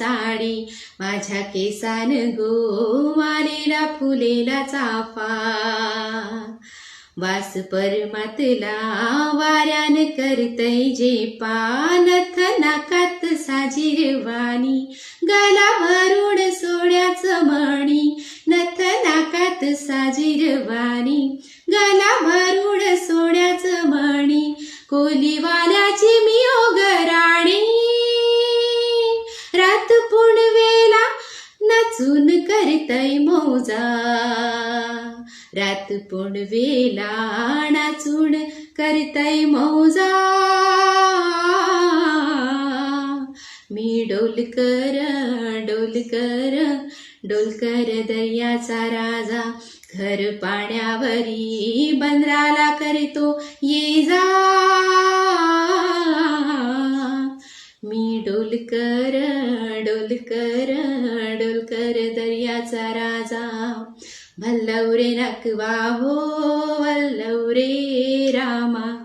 साडी, माझ्या केसान गो आलेला फुलेला चाफा. वास परमातला वाऱ्यान करतय जेपा, नथ नाकात साजिरवाणी, गालावरून सोन्याचं मणी, नथ नाकात साजिरवाणी, गालावरून सोन्याचं मणी. कोलीवाल्याची मी ओगराणी, रात पुणवेला नाचून करतय मौजा, रात पुणवेला नाचून करतय मौजा. मी डोलकर डोलकर डोलकर दर्याचा राजा, घर पाण्यावरी बंदराला करतो ये जा. मी डोलकर डोलकर डोलकर दर्याचा राजा, भल्लव रे नकवा हो वल्लव रे रामा.